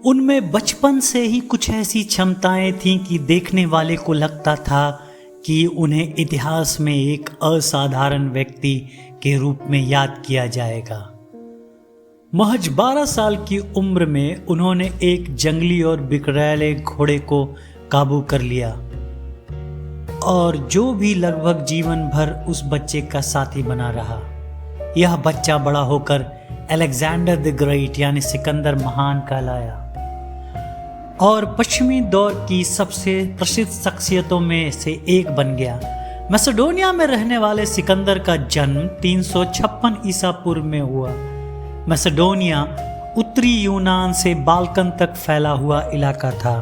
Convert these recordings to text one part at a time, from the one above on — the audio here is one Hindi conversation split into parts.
उनमें बचपन से ही कुछ ऐसी क्षमताएं थीं कि देखने वाले को लगता था कि उन्हें इतिहास में एक असाधारण व्यक्ति के रूप में याद किया जाएगा। महज 12 साल की उम्र में उन्होंने एक जंगली और बिखरैले घोड़े को काबू कर लिया और जो भी लगभग जीवन भर उस बच्चे का साथी बना रहा। यह बच्चा बड़ा होकर अलेक्जेंडर द ग्रेट यानी सिकंदर महान कहलाया और पश्चिमी दौर की सबसे प्रसिद्ध शख्सियतों में से एक बन गया। मैसेडोनिया में रहने वाले सिकंदर का जन्म 356 ईसा पूर्व में हुआ। मैसेडोनिया उत्तरी यूनान से बाल्कन तक फैला हुआ इलाका था।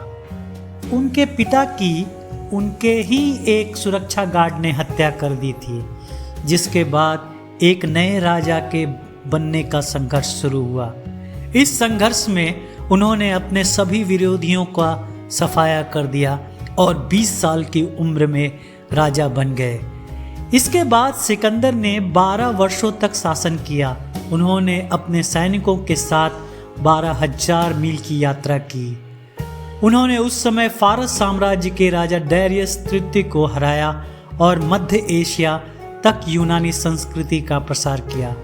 उनके पिता की उनके ही एक सुरक्षा गार्ड ने हत्या कर दी थी, जिसके बाद एक नए राजा के बनने का संघर्ष शुरू हुआ। इस संघर्ष में उन्होंने अपने सभी विरोधियों का सफाया कर दिया और 20 साल की उम्र में राजा बन गए। इसके बाद सिकंदर ने 12 वर्षों तक शासन किया। उन्होंने अपने सैनिकों के साथ 12,000 मील की यात्रा की। उन्होंने उस समय फारस साम्राज्य के राजा डायरियस तृतीय को हराया और मध्य एशिया तक यूनानी संस्कृति का प्रसार किया।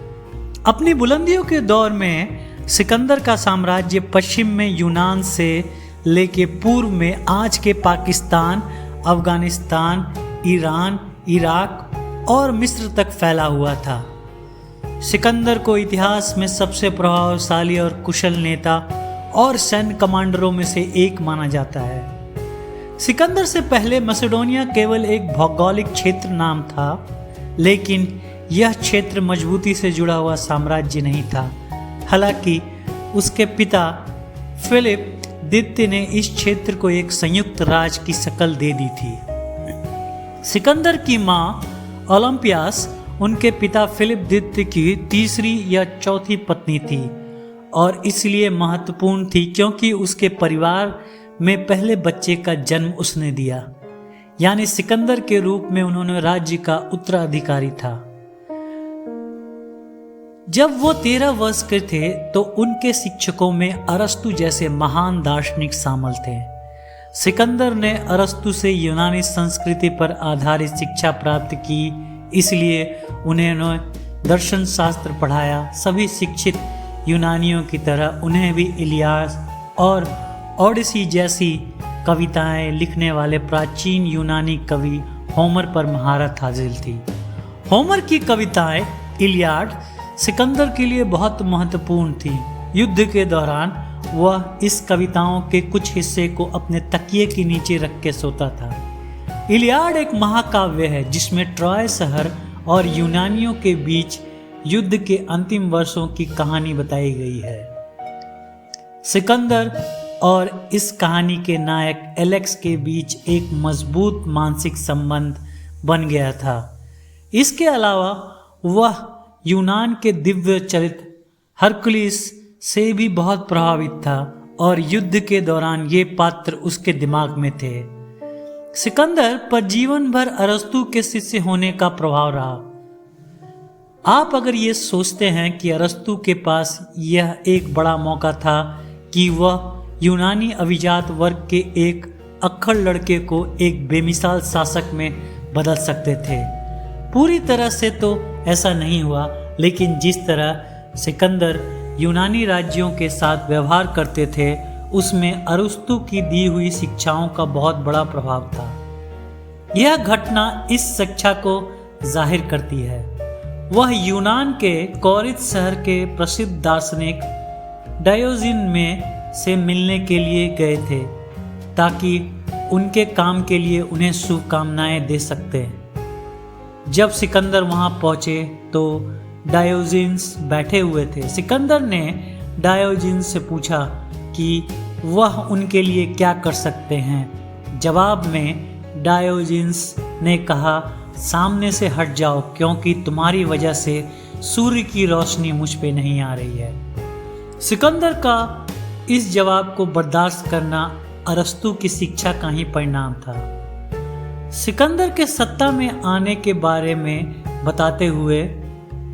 अपनी बुलंदियों के दौर में सिकंदर का साम्राज्य पश्चिम में यूनान से लेके पूर्व में आज के पाकिस्तान, अफगानिस्तान, ईरान, इराक और मिस्र तक फैला हुआ था। सिकंदर को इतिहास में सबसे प्रभावशाली और कुशल नेता और सैन्य कमांडरों में से एक माना जाता है। सिकंदर से पहले मैसेडोनिया केवल एक भौगोलिक क्षेत्र नाम था, लेकिन यह क्षेत्र मजबूती से जुड़ा हुआ साम्राज्य नहीं था। हालांकि उसके पिता फिलिप द्वितीय ने इस क्षेत्र को एक संयुक्त राज्य की शक्ल दे दी थी। सिकंदर की मां ओलंपियास उनके पिता फिलिप द्वितीय की तीसरी या चौथी पत्नी थी और इसलिए महत्वपूर्ण थी क्योंकि उसके परिवार में पहले बच्चे का जन्म उसने दिया, यानी सिकंदर के रूप में उन्होंने राज्य का उत्तराधिकारी था। जब वो 13 वर्ष के थे तो उनके शिक्षकों में अरस्तु जैसे महान दार्शनिक शामिल थे। सिकंदर ने अरस्तु से यूनानी संस्कृति पर आधारित शिक्षा प्राप्त की, इसलिए उन्हें दर्शन शास्त्र पढ़ाया। सभी शिक्षित यूनानियों की तरह उन्हें भी इलियाड और ओडिसी जैसी कविताएं लिखने वाले प्राचीन यूनानी कवि होमर पर महारत हासिल थी। होमर की कविताएं इलियाड सिकंदर के लिए बहुत महत्वपूर्ण थी। युद्ध के दौरान वह इस कविताओं के कुछ हिस्से को अपने तकिए के नीचे रख के सोता था। इलियाड एक महाकाव्य है जिसमें ट्रॉय शहर और यूनानियों के बीच युद्ध के अंतिम वर्षों की कहानी बताई गई है। सिकंदर और इस कहानी के नायक एलेक्स के बीच एक मजबूत मानसिक संबंध बन गया था। इसके अलावा वह यूनान के दिव्य चरित्र हरकुलिस से भी बहुत प्रभावित था और युद्ध के दौरान ये पात्र उसके दिमाग में थे। सिकंदर पर जीवन भर अरस्तु के शिष्य होने का प्रभाव रहा। आप अगर ये सोचते हैं कि अरस्तु के पास यह एक बड़ा मौका था कि वह यूनानी अभिजात वर्ग के एक अक्खड़ लड़के को एक बेमिसाल शासक में बदल सकते थे, पूरी तरह से तो ऐसा नहीं हुआ, लेकिन जिस तरह सिकंदर यूनानी राज्यों के साथ व्यवहार करते थे उसमें अरस्तु की दी हुई शिक्षाओं का बहुत बड़ा प्रभाव था। यह घटना इस शिक्षा को जाहिर करती है। वह यूनान के कोरिन्थ शहर के प्रसिद्ध दार्शनिक डायोजन में से मिलने के लिए गए थे ताकि उनके काम के लिए उन्हें शुभकामनाएं दे सकते। जब सिकंदर वहां पहुंचे तो डायोजन्स बैठे हुए थे। सिकंदर ने डायोजन्स से पूछा कि वह उनके लिए क्या कर सकते हैं। जवाब में डायोजन्स ने कहा, सामने से हट जाओ क्योंकि तुम्हारी वजह से सूर्य की रोशनी मुझ पे नहीं आ रही है। सिकंदर का इस जवाब को बर्दाश्त करना अरस्तु की शिक्षा का ही परिणाम था। सिकंदर के सत्ता में आने के बारे में बताते हुए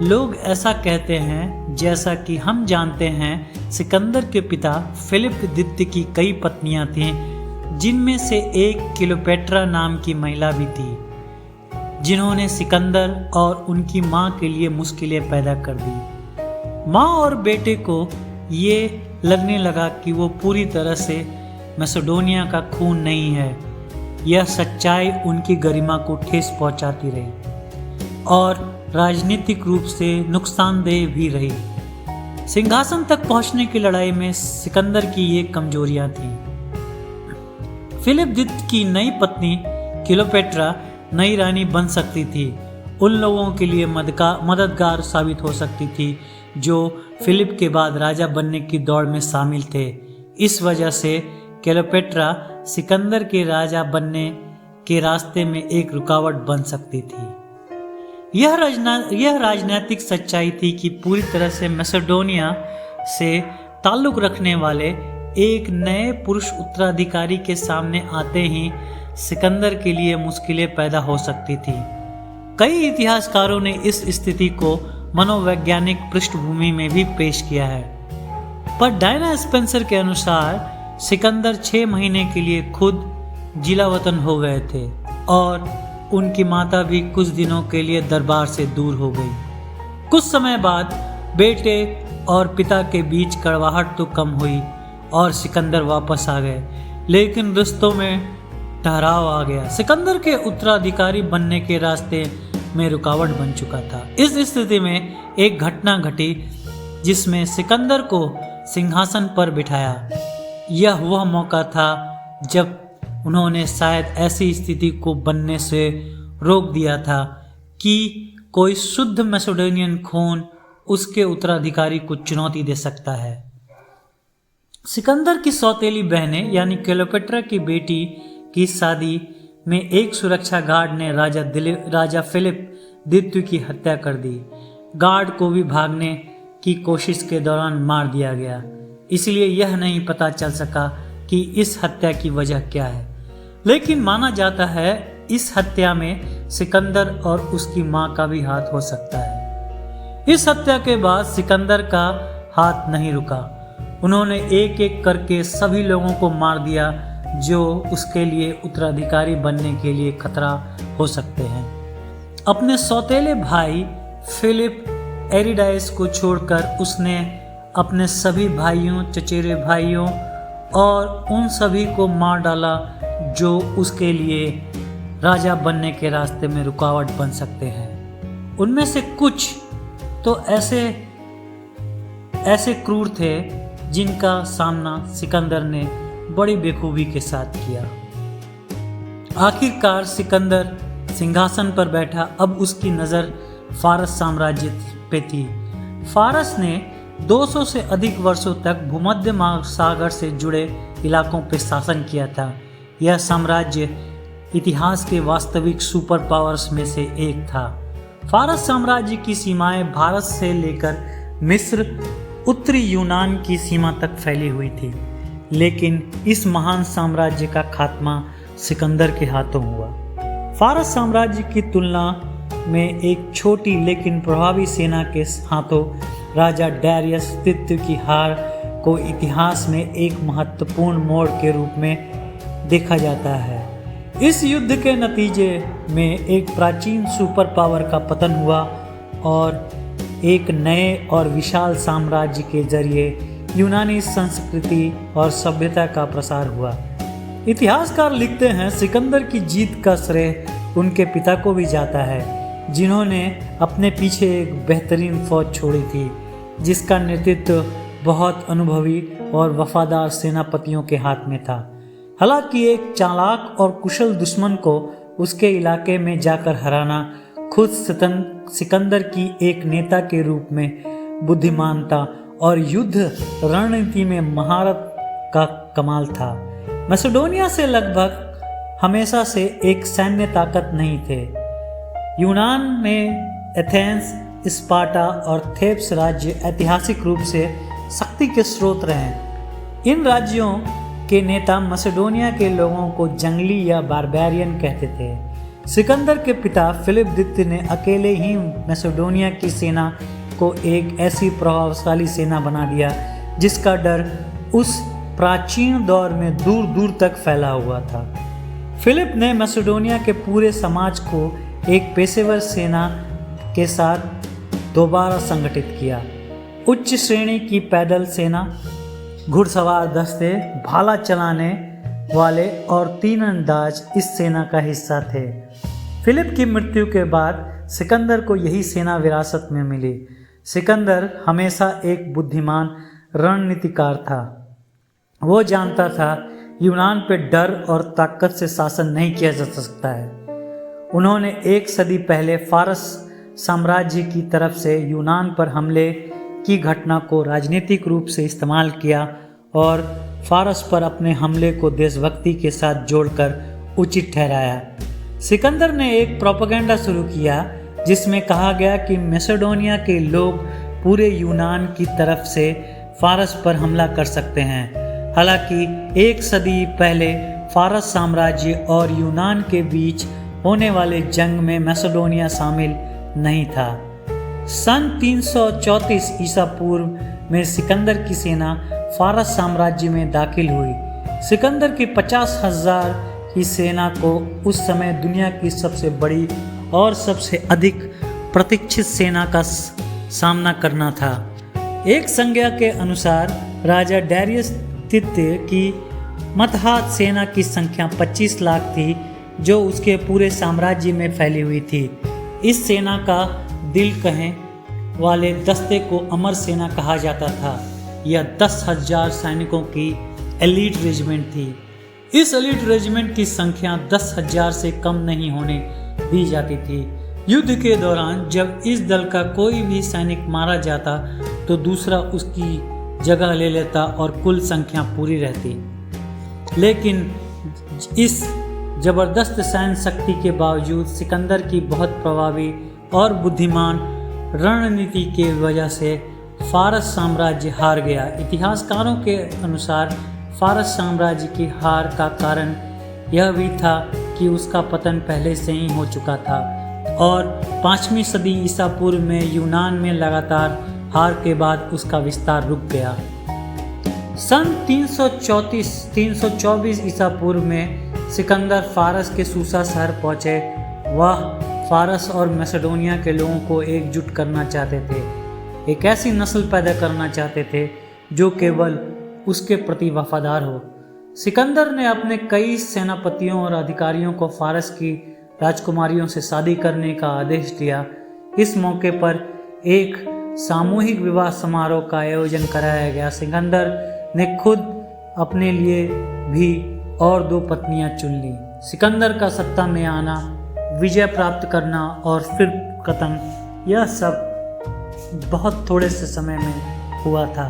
लोग ऐसा कहते हैं, जैसा कि हम जानते हैं, सिकंदर के पिता फिलिप द्वितीय की कई पत्नियां थीं, जिनमें से एक क्लियोपेट्रा नाम की महिला भी थी, जिन्होंने सिकंदर और उनकी मां के लिए मुश्किलें पैदा कर दी। मां और बेटे को ये लगने लगा कि वो पूरी तरह से मैसेडोनिया का खून नहीं है। यह सच्चाई उनकी गरिमा को ठेस पहुंचाती रही और राजनीतिक रूप से नुकसानदेह भी रही। सिंहासन तक पहुंचने की लड़ाई में सिकंदर की ये कमजोरियां थीं। फिलिप द्वितीय की नई पत्नी क्लियोपेट्रा नई रानी बन सकती थी, उन लोगों के लिए मददगार साबित हो सकती थी जो फिलिप के बाद राजा बनने की दौड़ में शामिल थे। इस वजह से क्लियोपेट्रा सिकंदर के राजा बनने के रास्ते में एक रुकावट बन सकती थी। यह राजनीतिक सच्चाई थी कि पूरी तरह से मैसेडोनिया से ताल्लुक रखने वाले एक नए पुरुष उत्तराधिकारी के सामने आते ही सिकंदर के लिए मुश्किलें पैदा हो सकती थी। कई इतिहासकारों ने इस स्थिति को मनोवैज्ञानिक पृष्ठभूमि में भी पेश किया है, पर डायना स्पेंसर के अनुसार सिकंदर 6 महीने के लिए खुद जिलावतन हो गए थे और उनकी माता भी कुछ दिनों के लिए दरबार से दूर हो गई। कुछ समय बाद बेटे और पिता के बीच कड़वाहट तो कम हुई और सिकंदर वापस आ गए, लेकिन रिश्तों में ठहराव आ गया। सिकंदर के उत्तराधिकारी बनने के रास्ते में रुकावट बन चुका था। इस स्थिति में एक घटना घटी जिसमें सिकंदर को सिंहासन पर बिठाया। यह वह मौका था जब उन्होंने शायद ऐसी स्थिति को बनने से रोक दिया था कि कोई शुद्ध मैसेडोनियन खून उसके उत्तराधिकारी को चुनौती दे सकता है। सिकंदर की सौतेली बहनें यानी क्लियोपेट्रा की बेटी की शादी में एक सुरक्षा गार्ड ने राजा फिलिप द्वितीय की हत्या कर दी। गार्ड को भी भागने की कोशिश के दौरान मार दिया गया, इसलिए यह नहीं पता चल सका कि इस हत्या की वजह क्या है, लेकिन माना जाता है इस हत्या में सिकंदर और उसकी मां का भी हाथ हो सकता है। इस हत्या के बाद सिकंदर का हाथ नहीं रुका। उन्होंने एक एक करके सभी लोगों को मार दिया जो उसके लिए उत्तराधिकारी बनने के लिए खतरा हो सकते हैं। अपने सौतेले भाई फिलिप एरिडाइस को छोड़कर उसने अपने सभी भाइयों, चचेरे भाइयों और उन सभी को मार डाला जो उसके लिए राजा बनने के रास्ते में रुकावट बन सकते हैं। उनमें से कुछ तो ऐसे क्रूर थे जिनका सामना सिकंदर ने बड़ी बेखूबी के साथ किया। आखिरकार सिकंदर सिंहासन पर बैठा। अब उसकी नज़र फारस साम्राज्य पे थी। फारस ने 200 से अधिक वर्षों तक भूमध्य महासागर से जुड़े इलाकों पर शासन किया था। यह साम्राज्य इतिहास के वास्तविक सुपर पावर्स में से एक था। फारस साम्राज्य की सीमाएं भारत से लेकर मिस्र, उत्तरी यूनान की सीमा तक फैली हुई थी, लेकिन इस महान साम्राज्य का खात्मा सिकंदर के हाथों हुआ। फारस साम्राज्य की तुलना में एक छोटी लेकिन प्रभावी सेना के हाथों राजा डारियस तृतीय की हार को इतिहास में एक महत्वपूर्ण मोड़ के रूप में देखा जाता है। इस युद्ध के नतीजे में एक प्राचीन सुपर पावर का पतन हुआ और एक नए और विशाल साम्राज्य के जरिए यूनानी संस्कृति और सभ्यता का प्रसार हुआ। इतिहासकार लिखते हैं, सिकंदर की जीत का श्रेय उनके पिता को भी जाता है, जिन्होंने अपने पीछे एक बेहतरीन फौज छोड़ी थी, जिसका नेतृत्व बहुत अनुभवी और वफादार सेनापतियों के हाथ में था। हालांकि एक चालाक और कुशल दुश्मन को उसके इलाके में जाकर हराना खुद सिकंदर की एक नेता के रूप में बुद्धिमानता और युद्ध रणनीति में महारत का कमाल था। मैसेडोनिया से लगभग हमेशा से एक सैन्य ताकत नहीं थे। यूनान में एथेंस, स्पार्टा और थेब्स राज्य ऐतिहासिक रूप से शक्ति के स्रोत रहे। इन राज्यों के नेता मैसेडोनिया के लोगों को जंगली या बारबेरियन कहते थे। सिकंदर के पिता फिलिप द्वितीय ने अकेले ही मैसेडोनिया की सेना को एक ऐसी प्रभावशाली सेना बना दिया जिसका डर उस प्राचीन दौर में दूर दूर तक फैला हुआ था। फिलिप ने मैसेडोनिया के पूरे समाज को एक पेशेवर सेना के साथ दोबारा संगठित किया। उच्च श्रेणी की पैदल सेना, घुड़सवार दस्ते, भाला चलाने वाले और तीरंदाज इस सेना का हिस्सा थे। फिलिप की मृत्यु के बाद सिकंदर को यही सेना विरासत में मिली। सिकंदर हमेशा एक बुद्धिमान रणनीतिकार था। वो जानता था यूनान पे डर और ताकत से शासन नहीं किया जा सकता है। उन्होंने एक सदी पहले फारस साम्राज्य की तरफ से यूनान पर हमले की घटना को राजनीतिक रूप से इस्तेमाल किया और फारस पर अपने हमले को देशभक्ति के साथ जोड़कर उचित ठहराया। सिकंदर ने एक प्रोपेगेंडा शुरू किया जिसमें कहा गया कि मैसेडोनिया के लोग पूरे यूनान की तरफ से फारस पर हमला कर सकते हैं। हालांकि एक सदी पहले फारस साम्राज्य और यूनान के बीच होने वाले जंग में मैसेडोनिया शामिल नहीं था। सन 334 ईसा पूर्व में सिकंदर की सेना फारस साम्राज्य में दाखिल हुई। सिकंदर की 50,000 की सेना को उस समय दुनिया की सबसे बड़ी और सबसे अधिक प्रतीक्षित सेना का सामना करना था। एक संज्ञा के अनुसार राजा डैरियस तृतीय की मतहात सेना की संख्या 25 लाख थी जो उसके पूरे साम्राज्य में फैली हुई थी। इस सेना का दिल कहे वाले दस्ते को अमर सेना कहा जाता था। यह 10,000 सैनिकों की एलीट रेजिमेंट थी। इस एलीट रेजिमेंट की संख्या 10,000 से कम नहीं होने दी जाती थी। युद्ध के दौरान जब इस दल का कोई भी सैनिक मारा जाता तो दूसरा उसकी जगह ले लेता और कुल संख्या पूरी रहती। लेकिन इस जबरदस्त सैन्य शक्ति के बावजूद सिकंदर की बहुत प्रभावी और बुद्धिमान रणनीति के वजह से फारस साम्राज्य हार गया। इतिहासकारों के अनुसार फारस साम्राज्य की हार का कारण यह भी था कि उसका पतन पहले से ही हो चुका था और 5वीं सदी ईसा पूर्व में यूनान में लगातार हार के बाद उसका विस्तार रुक गया। सन 324 ईसा पूर्व में सिकंदर फारस के सूसा शहर पहुंचे। वह फारस और मैसेडोनिया के लोगों को एकजुट करना चाहते थे। एक ऐसी नस्ल पैदा करना चाहते थे जो केवल उसके प्रति वफादार हो। सिकंदर ने अपने कई सेनापतियों और अधिकारियों को फारस की राजकुमारियों से शादी करने का आदेश दिया। इस मौके पर एक सामूहिक विवाह समारोह का आयोजन कराया गया। सिकंदर ने खुद अपने लिए भी और 2 पत्नियां चुन ली। सिकंदर का सत्ता में आना, विजय प्राप्त करना और फिर पतन, यह सब बहुत थोड़े से समय में हुआ था।